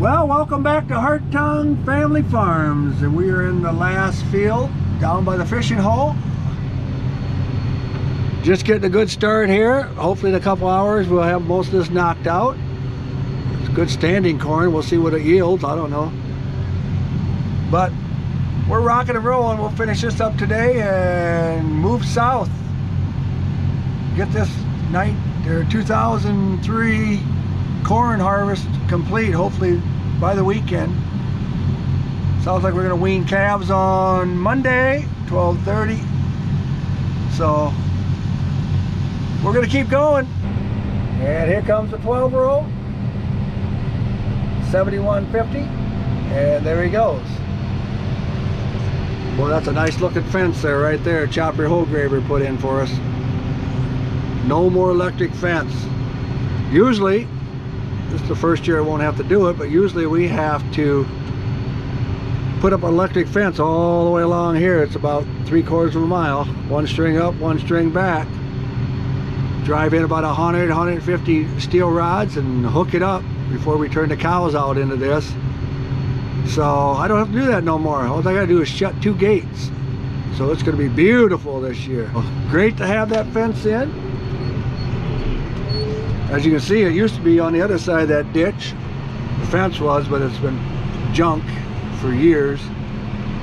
Well, welcome back to Hartung Family Farms, and we are in the last field down by the fishing hole. Just getting a good start here. Hopefully in a couple hours we'll have most of this knocked out. It's good standing corn. We'll see what it yields. I don't know. But we're rocking and rolling. We'll finish this up today and move south. Get this 2003 corn harvest complete, hopefully by the weekend. Sounds like we're going to wean calves on Monday, 12:30. So we're going to keep going. And here comes the 12-year-old, 7150, and there he goes. Well, that's a nice looking fence there, right there. Chopper Hoe Graver put in for us. No more electric fence. Usually, this is the first year I won't have to do it, but usually we have to put up an electric fence all the way along here. It's about 3/4 of a mile. One string up, one string back. Drive in about 150 steel rods and hook it up before we turn the cows out into this. So I don't have to do that no more. All I gotta do is shut 2 gates. So it's gonna be beautiful this year. Great to have that fence in. As you can see, it used to be on the other side of that ditch. The fence was, but it's been junk for years.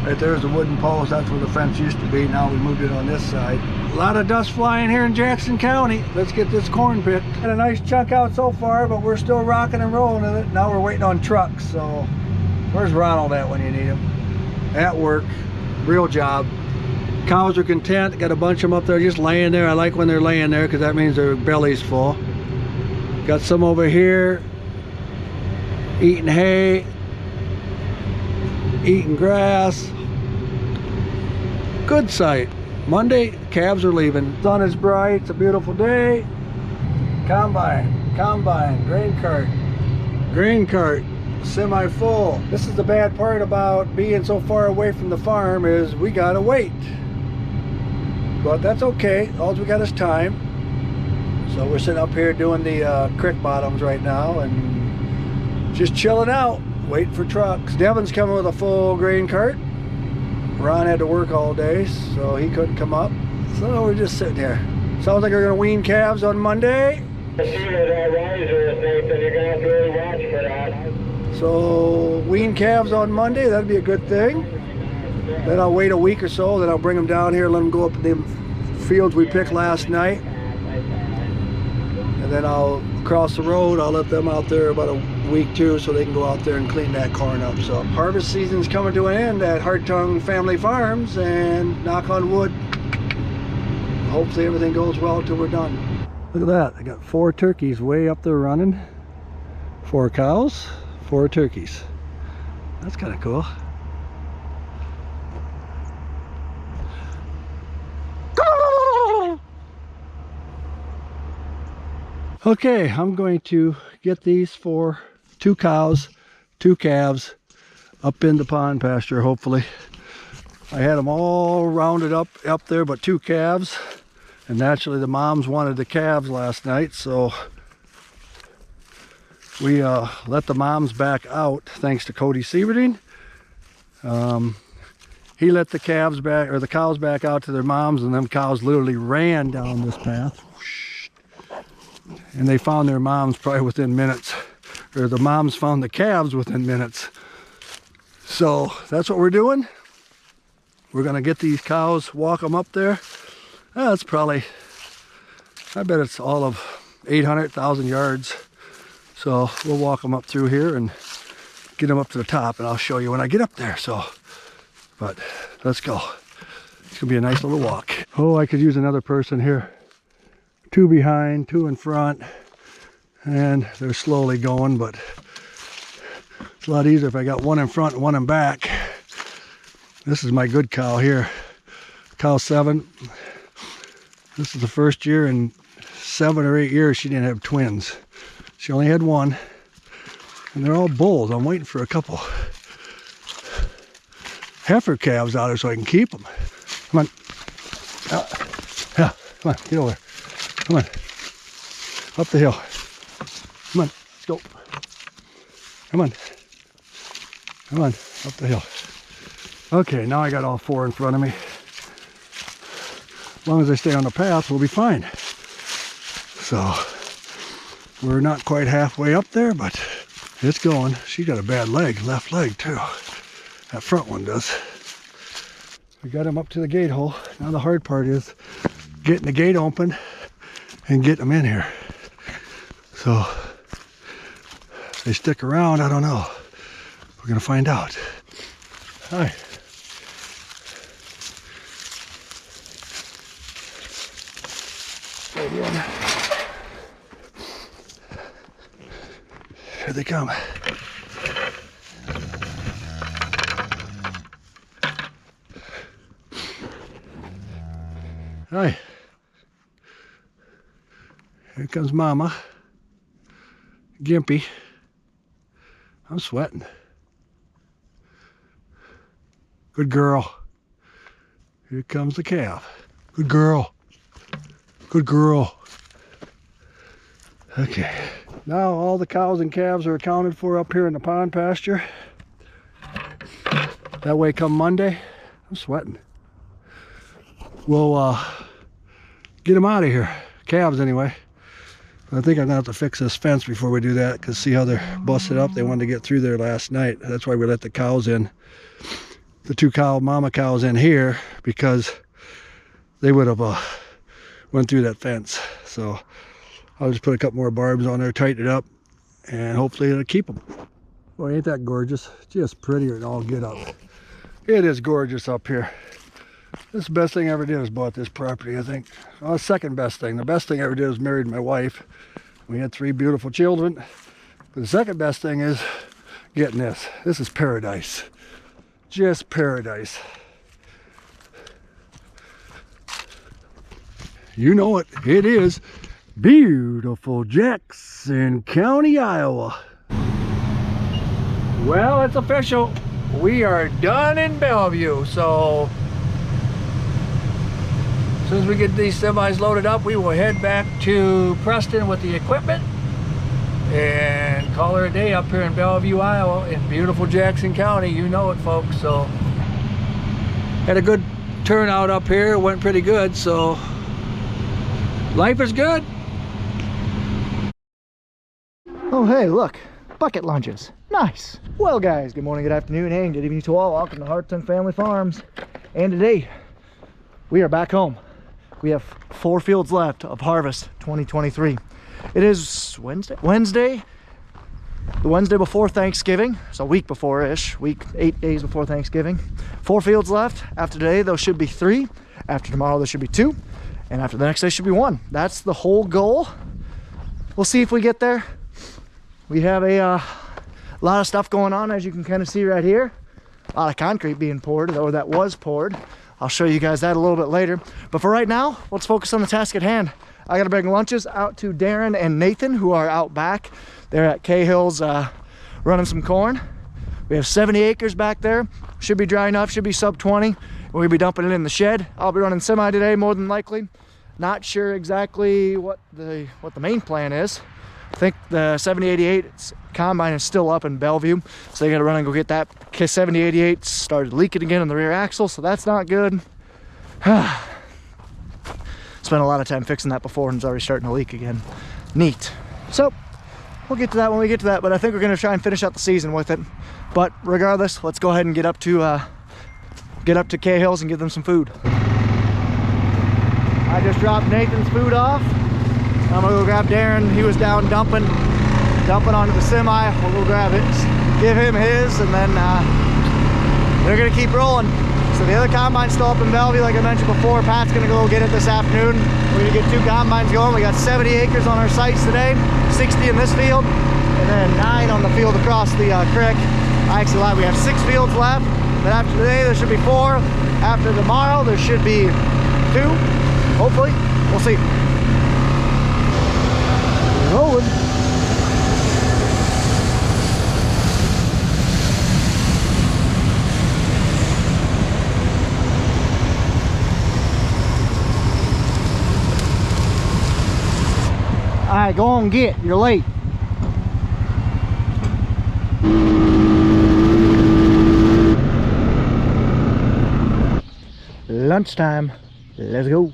Right there's a wooden post. That's where the fence used to be. Now we moved it on this side. A lot of dust flying here in Jackson County. Let's get this corn picked. Got a nice chunk out so far, but we're still rocking and rolling in it. Now we're waiting on trucks. So where's Ronald at when you need him? At work. Real job. Cows are content. Got a bunch of them up there just laying there. I like when they're laying there because that means their belly's full. Got some over here eating hay, eating grass. Good sight. Monday, calves are leaving. Sun is bright. It's a beautiful day. Combine, grain cart, semi full. This is the bad part about being so far away from the farm is we gotta wait. But that's okay. All we got is time. So we're sitting up here doing the creek bottoms right now and just chilling out, waiting for trucks. Devin's coming with a full grain cart. Ron had to work all day, so he couldn't come up. So we're just sitting here. Sounds like we're gonna wean calves on Monday. So wean calves on Monday, that'd be a good thing. Then I'll wait a week or so, then I'll bring them down here and let them go up to the fields we picked last night. And then I'll cross the road. I'll let them out there about a week too, so they can go out there and clean that corn up. So harvest season's coming to an end at Hartung Family Farms, and knock on wood, hopefully everything goes well until we're done. Look at that. I got 4 turkeys way up there running. 4 cows, 4 turkeys. That's kind of cool. Okay, I'm going to get these for 2 cows, 2 calves up in the pond pasture, hopefully. I had them all rounded up there, but 2 calves. And naturally the moms wanted the calves last night, so we let the moms back out thanks to Cody Sieverding. He let the calves back, or the cows back out to their moms, and them cows literally ran down this path. And they found their moms probably within minutes, or the moms found the calves within minutes. So that's what we're doing. We're gonna get these cows, walk them up there. That's probably, I bet it's all of 800,000 yards. So we'll walk them up through here and get them up to the top, and I'll show you when I get up there. So, but let's go. It's gonna be a nice little walk. Oh, I could use another person here. 2 behind, 2 in front, and they're slowly going, but it's a lot easier if I got 1 in front and 1 in back. This is my good cow here, cow 7. This is the first year in 7 or 8 years she didn't have twins. She only had 1, and they're all bulls. I'm waiting for a couple heifer calves out there so I can keep them. Come on, yeah, come on, get over there. Come on, up the hill. Come on, let's go. Come on. Come on, up the hill. Okay, now I got all 4 in front of me. As long as I stay on the path, we'll be fine. So, we're not quite halfway up there, but it's going. She got a bad leg, left leg too. That front one does. We got him up to the gate hole. Now the hard part is getting the gate open and getting them in here. So, if they stick around, I don't know. We're gonna find out. Hi. Here they come. Hi. Here comes Mama. Gimpy. I'm sweating. Good girl. Here comes the calf. Good girl. Good girl. Okay. Now all the cows and calves are accounted for up here in the pond pasture. That way come Monday, I'm sweating. We'll get them out of here. Calves anyway. I think I'm gonna have to fix this fence before we do that, because see how they're busted up? They wanted to get through there last night. That's why we let the cows in. The 2 mama cows in here, because they would have went through that fence. So I'll just put a couple more barbs on there, tighten it up, and hopefully it'll keep them. Boy, ain't that gorgeous? Just prettier than all get up. It is gorgeous up here. This is the best thing I ever did was bought this property, I think. Well, the second best thing. The best thing I ever did was married my wife. We had 3 beautiful children. But the second best thing is getting this. This is paradise. Just paradise. You know it. It is beautiful Jackson County, Iowa. Well, it's official. We are done in Bellevue. So as soon as we get these semis loaded up, we will head back to Preston with the equipment and call her a day up here in Bellevue, Iowa, in beautiful Jackson County. You know it, folks. So had a good turnout up here. It went pretty good. So life is good. Oh, hey, look, bucket lunches. Nice. Well, guys, good morning, good afternoon, and good evening to all. Welcome to Hartung Family Farms. And today, we are back home. We have 4 fields left of harvest 2023. It is Wednesday, the Wednesday before Thanksgiving. So a week before-ish, 8 days before Thanksgiving. 4 fields left. After today, there should be 3. After tomorrow, there should be 2. And after the next day should be 1. That's the whole goal. We'll see if we get there. We have a lot of stuff going on, as you can kind of see right here. A lot of concrete being poured, or that was poured. I'll show you guys that a little bit later. But for right now, let's focus on the task at hand. I gotta bring lunches out to Darren and Nathan, who are out back. They're at Cahill's running some corn. We have 70 acres back there. Should be dry enough, should be sub 20. We'll be dumping it in the shed. I'll be running semi today, more than likely. Not sure exactly what the main plan is. I think the 7088 combine is still up in Bellevue, so they gotta run and go get that. 7088 started leaking again on the rear axle, so that's not good. Spent a lot of time fixing that before, and it's already starting to leak again. Neat. So we'll get to that when we get to that, but I think we're gonna try and finish out the season with it. But regardless, let's go ahead and get up to Cahill's and give them some food. I just dropped Nathan's food off. I'm gonna go grab Darren. He was down dumping onto the semi. We'll go grab it, give him his, and then they're gonna keep rolling. So the other combine's still up in Bellevue, like I mentioned before. Pat's gonna go get it this afternoon. We're gonna get 2 combines going. We got 70 acres on our sites today, 60 in this field, and then 9 on the field across the creek. I actually lied, we have 6 fields left. Then after today, there should be 4. After tomorrow, there should be 2. Hopefully, we'll see. Rolling. All right, go on and get. You're late. lunchtime. Let's go.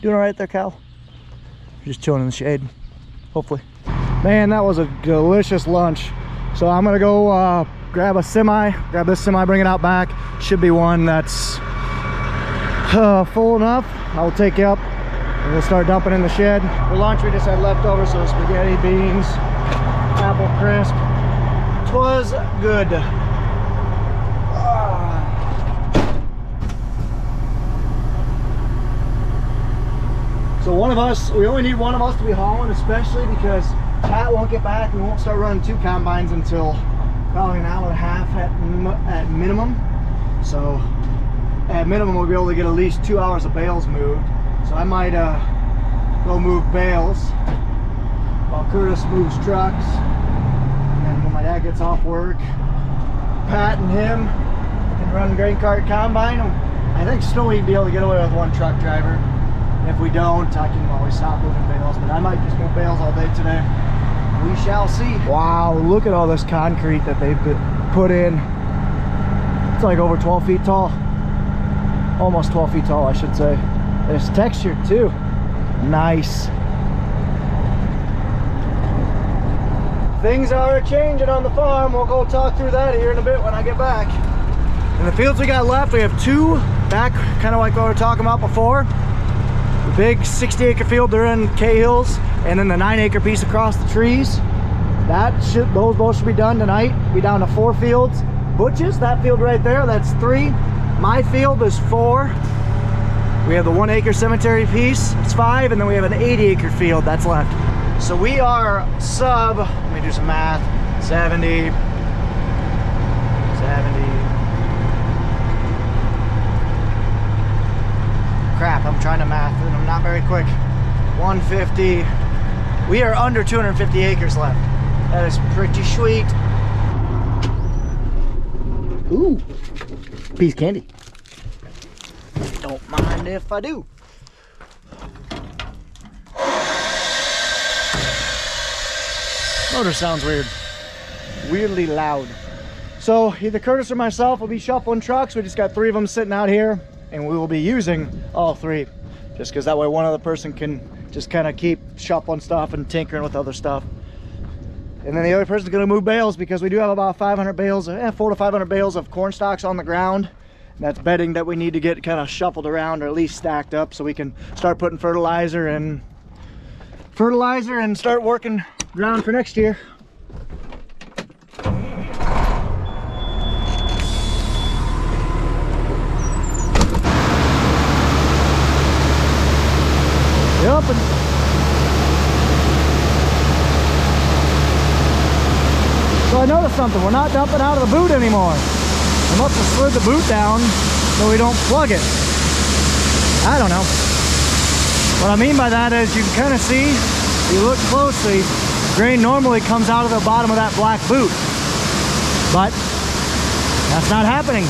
Doing all right there, Cal? Just chilling in the shade, hopefully. Man, that was a delicious lunch. So I'm gonna go grab this semi, bring it out back. Should be one that's full enough. I'll take you up and we'll start dumping in the shed. For lunch we just had leftovers, so spaghetti, beans, apple crisp. 'Twas good. So one of us, we only need one of us to be hauling, especially because Pat won't get back. We won't start running 2 combines until probably an hour and a half at minimum. So at minimum we'll be able to get at least 2 hours of bales moved. So I might go move bales while Curtis moves trucks. And when my dad gets off work, Pat and him can run grain cart combine. I think still we'd be able to get away with 1 truck driver. If we don't, I can always stop moving bales, but I might just move bales all day today. We shall see. Wow, look at all this concrete that they've put in. It's like over 12 feet tall. Almost 12 feet tall, I should say. It's textured too. Nice. Things are changing on the farm. We'll go talk through that here in a bit when I get back. In the fields we got left, we have 2 back, kind of like what we were talking about before. The big 60-acre field, they're in Cahill's, and then the 9-acre piece across the trees. Those both should be done tonight. Be down to 4 fields. Butch's, that field right there, that's 3. My field is 4. We have the 1-acre cemetery piece, it's 5, and then we have an 80-acre field that's left. So we are sub, let me do some math, 70. Crap, I'm trying to math and I'm not very quick. 150. We are under 250 acres left. That is pretty sweet. Ooh, piece of candy. Don't mind if I do. Motor sounds weird. Weirdly loud. So either Curtis or myself will be shuffling trucks. We just got 3 of them sitting out here, and we will be using all 3, just because that way one other person can just kind of keep shuffling stuff and tinkering with other stuff. And then the other person's going to move bales, because we do have about 500 bales, 400 to 500 bales of corn stalks on the ground. And that's bedding that we need to get kind of shuffled around, or at least stacked up, so we can start putting fertilizer and start working ground for next year. Yep. So I noticed something. We're not dumping out of the boot anymore. I must have slid the boot down so we don't plug it. I don't know. What I mean by that is you can kind of see, if you look closely, grain normally comes out of the bottom of that black boot. But that's not happening.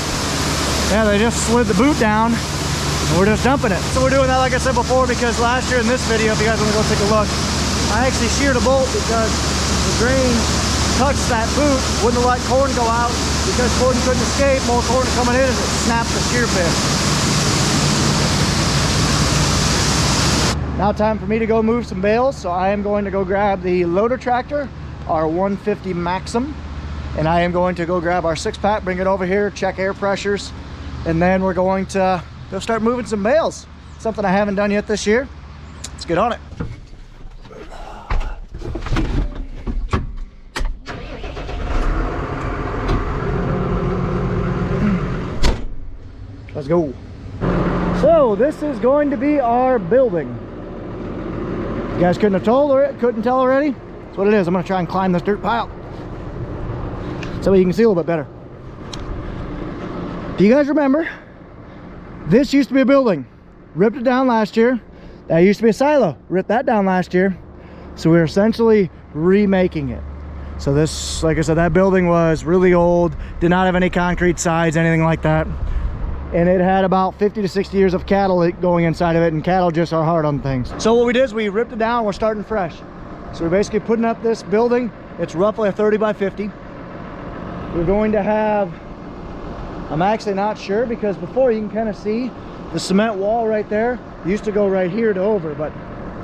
Yeah, they just slid the boot down. We're just dumping it. So we're doing that, like I said before, because last year in this video, if you guys want to go take a look, I actually sheared a bolt because the grain touched that boot, wouldn't let corn go out, because corn couldn't escape, more corn coming in, and it snapped the shear pin. Now time for me to go move some bales, so I am going to go grab the loader tractor, our 150 Maxim, and I am going to go grab our 6-pack, bring it over here, check air pressures, and then we're going to go start moving some bales. Something I haven't done yet this year. Let's get on it. Let's go. So this is going to be our building. You guys couldn't tell already? That's what it is. I'm gonna try and climb this dirt pile so you can see a little bit better. Do you guys remember? This used to be a building. Ripped it down last year. That used to be a silo. Ripped that down last year. So we're essentially remaking it. So this, like I said, that building was really old, did not have any concrete sides, anything like that. And it had about 50 to 60 years of cattle going inside of it, and cattle just are hard on things. So what we did is we ripped it down, we're starting fresh. So we're basically putting up this building. It's roughly a 30 by 50. We're going to have I'm actually not sure, because before you can kind of see the cement wall right there. It used to go right here to over, but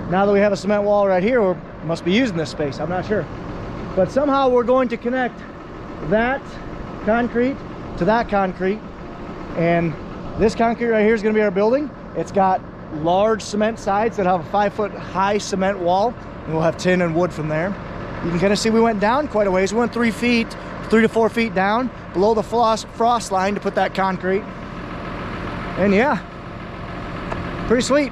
now that we have a cement wall right here, we must be using this space. I'm not sure. But somehow we're going to connect that concrete to that concrete. And this concrete right here is going to be our building. It's got large cement sides that have a 5-foot high cement wall. And we'll have tin and wood from there. You can kind of see we went down quite a ways. We went 3 to 4 feet down below the frost line to put that concrete. And yeah, pretty sweet.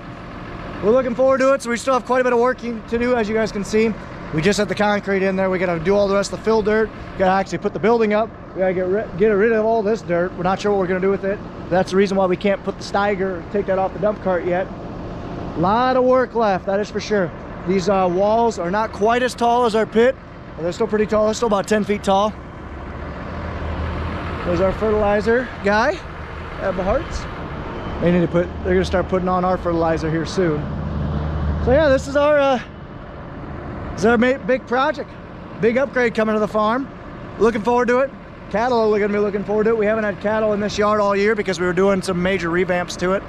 We're looking forward to it. So we still have quite a bit of work to do, as you guys can see. We just had the concrete in there. We got to do all the rest of the fill dirt. We got to actually put the building up. We got to get rid of all this dirt. We're not sure what we're going to do with it. That's the reason why we can't put the Steiger, take that off the dump cart yet. A lot of work left, that is for sure. These walls are not quite as tall as our pit, but they're still pretty tall. They're still about 10 feet tall. There's our fertilizer guy at Hart's. They're gonna start putting on our fertilizer here soon. So yeah, this is our big project, big upgrade coming to the farm. Looking forward to it. Cattle are gonna be looking forward to it. We haven't had cattle in this yard all year because we were doing some major revamps to it.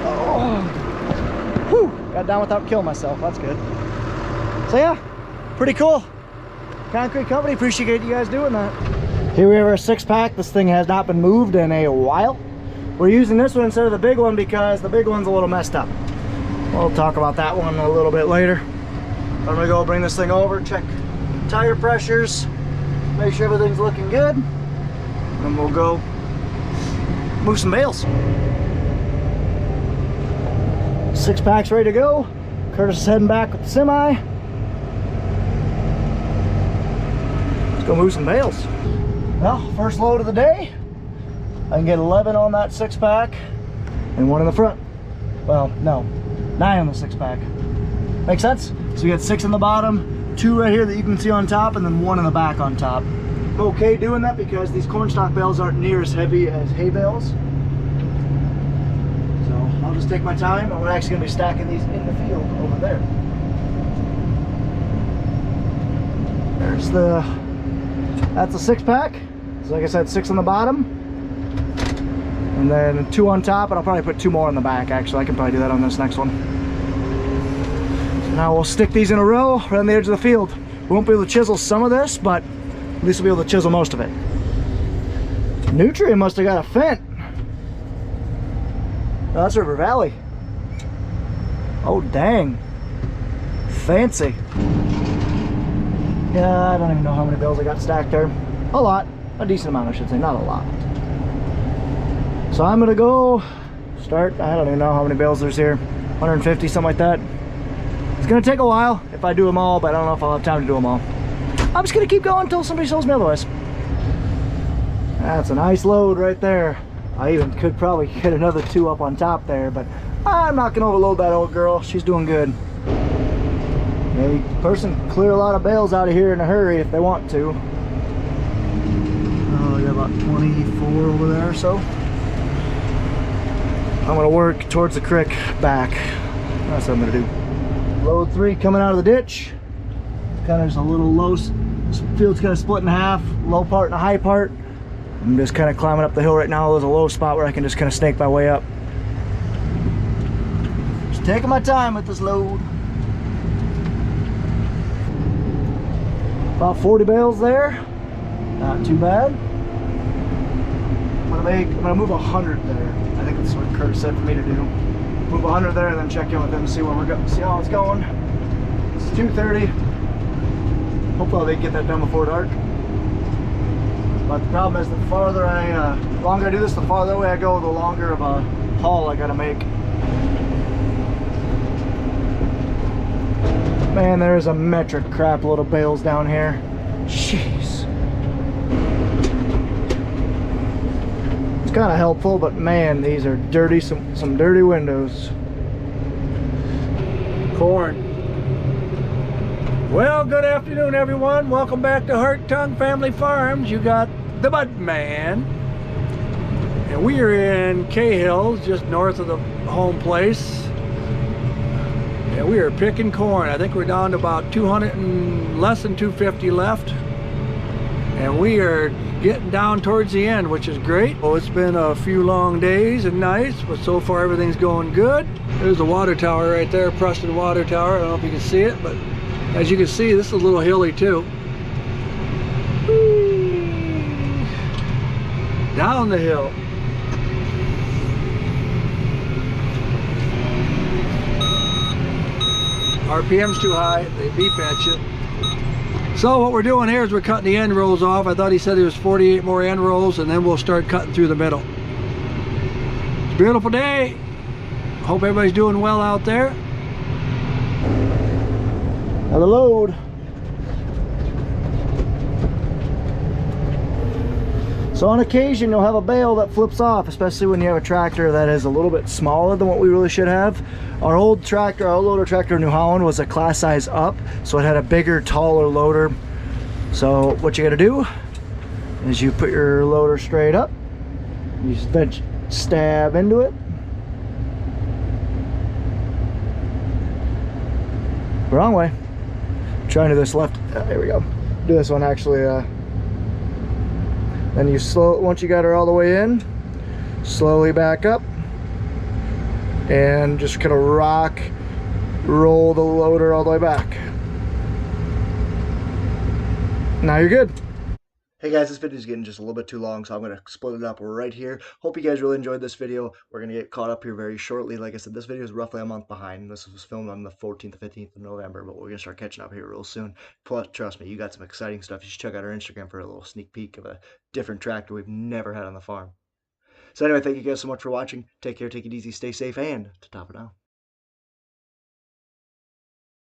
Oh, whew, got down without killing myself. That's good. So yeah, pretty cool. Concrete company, appreciate you guys doing that. Here we have our 6-pack. This thing has not been moved in a while. We're using this one instead of the big one because the big one's a little messed up. We'll talk about that one a little bit later. I'm gonna go bring this thing over, check tire pressures, make sure everything's looking good, and we'll go move some bales. 6-pack's ready to go. Curtis is heading back with the semi. Let's go move some bales. Well, first load of the day. I can get 11 on that 6-pack and 1 in the front. Well, no, 9 on the 6-pack. Make sense? So you got 6 in the bottom, 2 right here that you can see on top, and then 1 in the back on top. I'm okay doing that because these cornstalk bales aren't near as heavy as hay bales. So I'll just take my time, and we're actually gonna be stacking these in the field over there. That's a 6-pack. So like I said, 6 on the bottom, and then 2 on top, and I'll probably put 2 more in the back. Actually, I can probably do that on this next one. So now we'll stick these in a row right on the edge of the field. We won't be able to chisel some of this, but at least we'll be able to chisel most of it. Nutrient must have got a fent. Oh, that's River Valley. Oh dang, fancy. Yeah, I don't even know how many bales I got stacked there. A lot. A decent amount, I should say, not a lot. So I'm gonna go start. I don't even know how many bales there's here. 150, something like that. It's gonna take a while if I do them all, but I don't know if I'll have time to do them all. I'm just gonna keep going until somebody tells me otherwise. That's a nice load right there. I even could probably get another 2 up on top there, but I'm not gonna overload that old girl. She's doing good. Maybe a person can clear a lot of bales out of here in a hurry if they want to. Oh, we got about 24 over there or so. I'm gonna work towards the creek back. That's what I'm gonna do. Load 3 coming out of the ditch. Kind of just a little low, field's kind of split in half, low part and a high part. I'm just kind of climbing up the hill right now. There's a low spot where I can just kind of snake my way up. Just taking my time with this load. About 40 bales there. Not too bad. I'm gonna move 100 there. I think that's what Kurt said for me to do. Move 100 there and then check in with them and see where we're going. See how it's going. It's 2:30. Hopefully they can get that done before dark. But the problem is, the longer I do this, the farther away I go, the longer of a haul I gotta make. Man, there's a metric crap load of bales down here. Jeez. It's kind of helpful, but man, these are dirty, some dirty windows. Corn. Well, good afternoon, everyone. Welcome back to Hartung Family Farms. You got the Bud Man. And we are in Cahills, just north of the home place. And we are picking corn. I think we're down to about 200 and less than 250 left. and we are getting down towards the end, which is great. Oh, it's been a few long days and nights, but so far everything's going good. There's the water tower right there, Preston Water Tower. I don't know if you can see it, but as you can see, this is a little hilly too. Whee! Down the hill. RPM's too high, they beep at you. So what we're doing here is we're cutting the end rolls off. I thought he said there was 48 more end rolls, and then we'll start cutting through the middle. It's a beautiful day. Hope everybody's doing well out there. Another load. So on occasion you'll have a bale that flips off, especially when you have a tractor that is a little bit smaller than what we really should have. Our old tractor, our loader tractor in New Holland, was a class size up, so it had a bigger, taller loader. So what you gotta do is you put your loader straight up, you just stab into it, wrong way. Trying to do this left. There we go. Do this one actually. Then you once you got her all the way in, slowly back up and just kind of roll the loader all the way back. Now you're good. Hey guys, this video is getting just a little bit too long, so I'm going to split it up right here. Hope you guys really enjoyed this video. We're going to get caught up here very shortly. Like I said, this video is roughly a month behind. This was filmed on the 14th, 15th of November, but we're going to start catching up here real soon. Plus, trust me, you got some exciting stuff. You should check out our Instagram for a little sneak peek of a different tractor we've never had on the farm. So anyway, thank you guys so much for watching. Take care, take it easy, stay safe, and ta-ta for now.